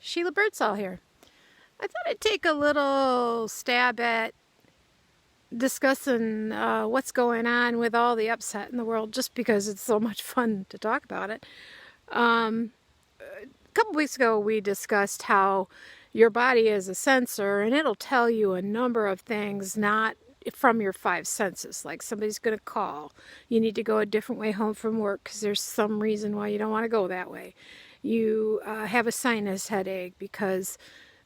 Sheila Birdsall here. I thought I'd take a little stab at discussing what's going on with all the upset in the world, just because it's so much fun to talk about it. A couple weeks ago we discussed how your body is a sensor and it'll tell you a number of things not from your five senses. Like somebody's going to call, you need to go a different way home from work because there's some reason why you don't want to go that way. You have a sinus headache because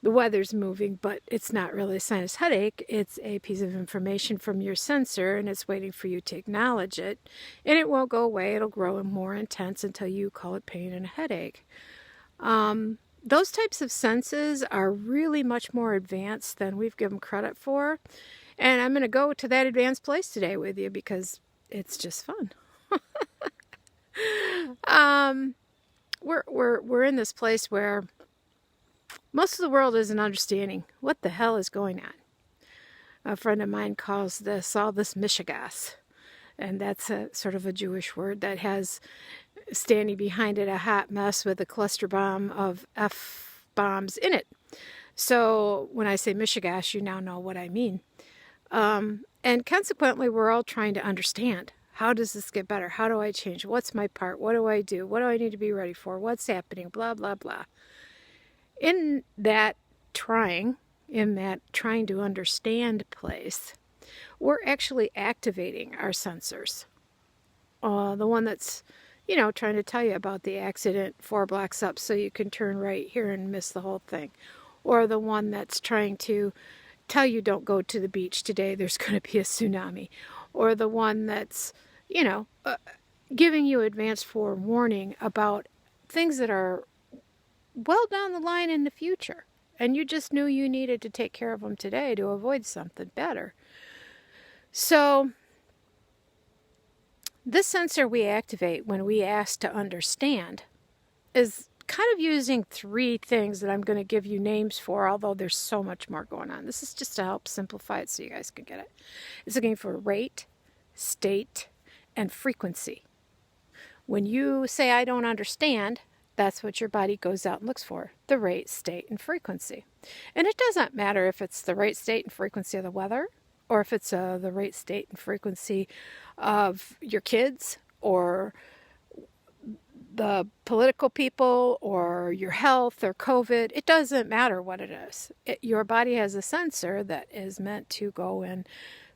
the weather's moving, but it's not really a sinus headache. It's a piece of information from your sensor, and it's waiting for you to acknowledge it. And it won't go away. It'll grow more intense until you call it pain and a headache. Those types of senses are really much more advanced than we've given credit for. And I'm going to go to that advanced place today with you because it's just fun. We're in this place where most of the world isn't understanding what the hell is going on. A friend of mine calls all this mishigas, and that's a sort of a Jewish word that has standing behind it a hot mess with a cluster bomb of F-bombs in it. So when I say mishigas, you now know what I mean. And consequently, we're all trying to understand. How does this get better? How do I change? What's my part? What do I do? What do I need to be ready for? What's happening? Blah, blah, blah. In that trying to understand place, we're actually activating our sensors. The one that's, trying to tell you about the accident 4 blocks up so you can turn right here and miss the whole thing. Or the one that's trying to tell you don't go to the beach today, there's going to be a tsunami. Or the one that's, giving you advance forewarning about things that are well down the line in the future. And you just knew you needed to take care of them today to avoid something better. So this sensor we activate when we ask to understand is kind of using 3 things that I'm going to give you names for, although there's so much more going on. This is just to help simplify it so you guys can get it. It's looking for rate, state, and frequency. When you say, I don't understand, that's what your body goes out and looks for, the rate, state, and frequency. And it doesn't matter if it's the rate, state, and frequency of the weather, or if it's the rate, state, and frequency of your kids, or the political people, or your health, or COVID. It doesn't matter what it is. Your body has a sensor that is meant to go and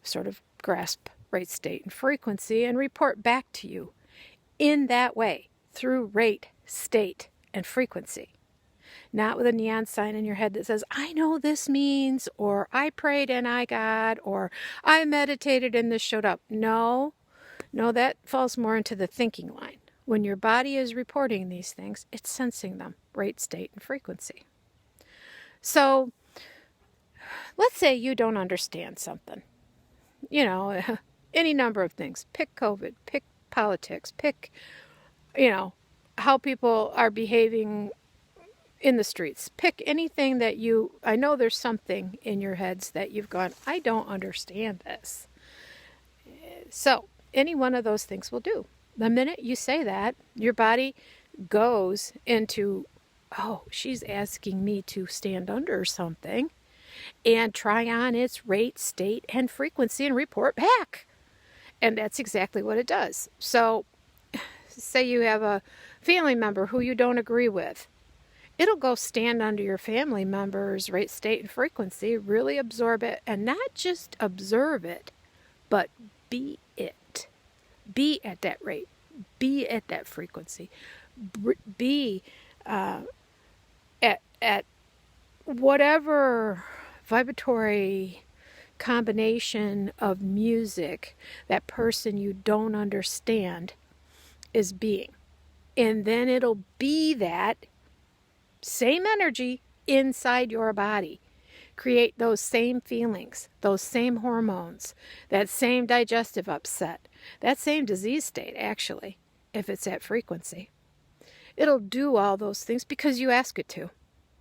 sort of grasp rate, state, and frequency and report back to you in that way, through rate, state, and frequency. Not with a neon sign in your head that says, I know this means, or I prayed and I got, or I meditated and this showed up. No, that falls more into the thinking line. When your body is reporting these things, it's sensing them, rate, state, and frequency. So let's say you don't understand something. Any number of things. Pick COVID, pick politics, pick, how people are behaving in the streets. Pick anything that I know there's something in your heads that you've gone, I don't understand this. So any one of those things will do. The minute you say that, your body goes into, oh, she's asking me to stand under something and try on its rate, state, and frequency and report back. And that's exactly what it does. So say you have a family member who you don't agree with. It'll go stand under your family member's rate, state, and frequency, really absorb it, and not just observe it, but be it. Be at that rate. Be at that frequency. Be at whatever vibratory combination of music that person you don't understand is being. And then it'll be that same energy inside your body. Create those same feelings, those same hormones, that same digestive upset, that same disease state, actually, if it's at frequency. It'll do all those things because you ask it to.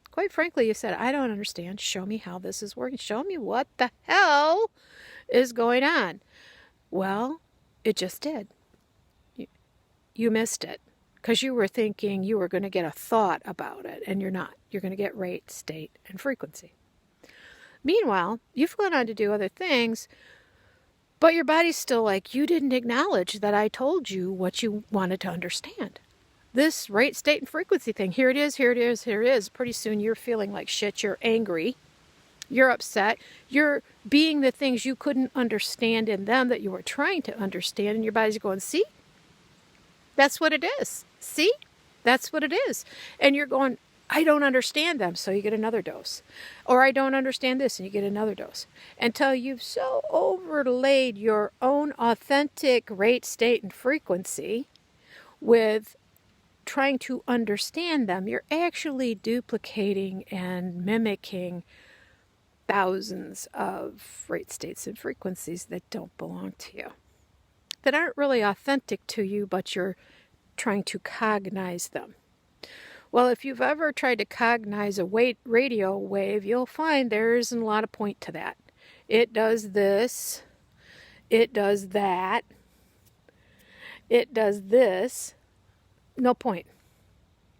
Quite frankly, you said, I don't understand. Show me how this is working. Show me what the hell is going on. Well, it just did. You missed it. because you were thinking you were going to get a thought about it, and you're not. You're going to get rate, state, and frequency. Meanwhile, you've gone on to do other things, but your body's still like, you didn't acknowledge that I told you what you wanted to understand. This rate, state, and frequency thing, here it is, here it is, here it is. Pretty soon you're feeling like shit, you're angry, you're upset, you're being the things you couldn't understand in them that you were trying to understand, and your body's going, see? That's what it is. See? That's what it is. And you're going, I don't understand them, so you get another dose. Or I don't understand this, and you get another dose. Until you've so overlaid your own authentic rate, state, and frequency with trying to understand them, you're actually duplicating and mimicking thousands of rate, states, and frequencies that don't belong to you, that aren't really authentic to you, but you're trying to cognize them. Well, if you've ever tried to cognize a radio wave, you'll find there isn't a lot of point to that. It does this, it does that, it does this. No point.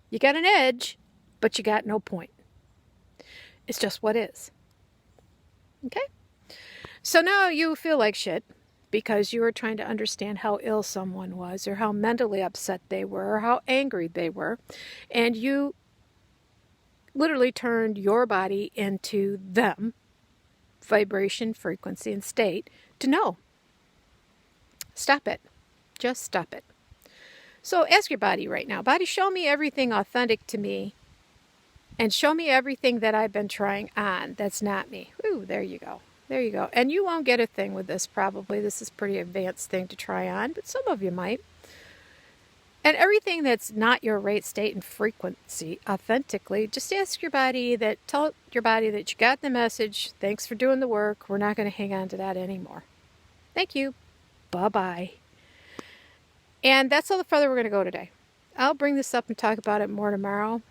You got an edge, but you got no point. It's just what is. Okay? So now you feel like shit because you were trying to understand how ill someone was, or how mentally upset they were, or how angry they were, and you literally turned your body into them, vibration, frequency, and state, to know. Stop it. Just stop it. So ask your body right now, body, show me everything authentic to me, and show me everything that I've been trying on that's not me. Ooh, there you go. There you go. And you won't get a thing with this probably. This is a pretty advanced thing to try on, but some of you might. And everything that's not your rate, state, and frequency authentically, just ask your body that, tell your body that you got the message. Thanks for doing the work. We're not going to hang on to that anymore. Thank you. Bye-bye. And that's all the further we're going to go today. I'll bring this up and talk about it more tomorrow,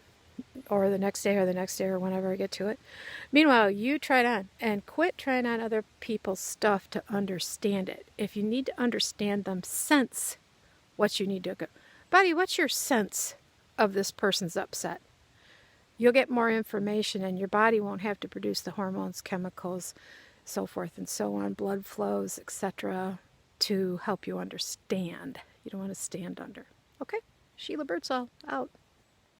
or the next day, or whenever I get to it. Meanwhile, you try it on and quit trying on other people's stuff to understand it. If you need to understand them, sense what you need to go. Body, what's your sense of this person's upset? You'll get more information, and your body won't have to produce the hormones, chemicals, so forth and so on, blood flows, etc., to help you understand. You don't want to stand under. Okay? Sheila Birdsall, out.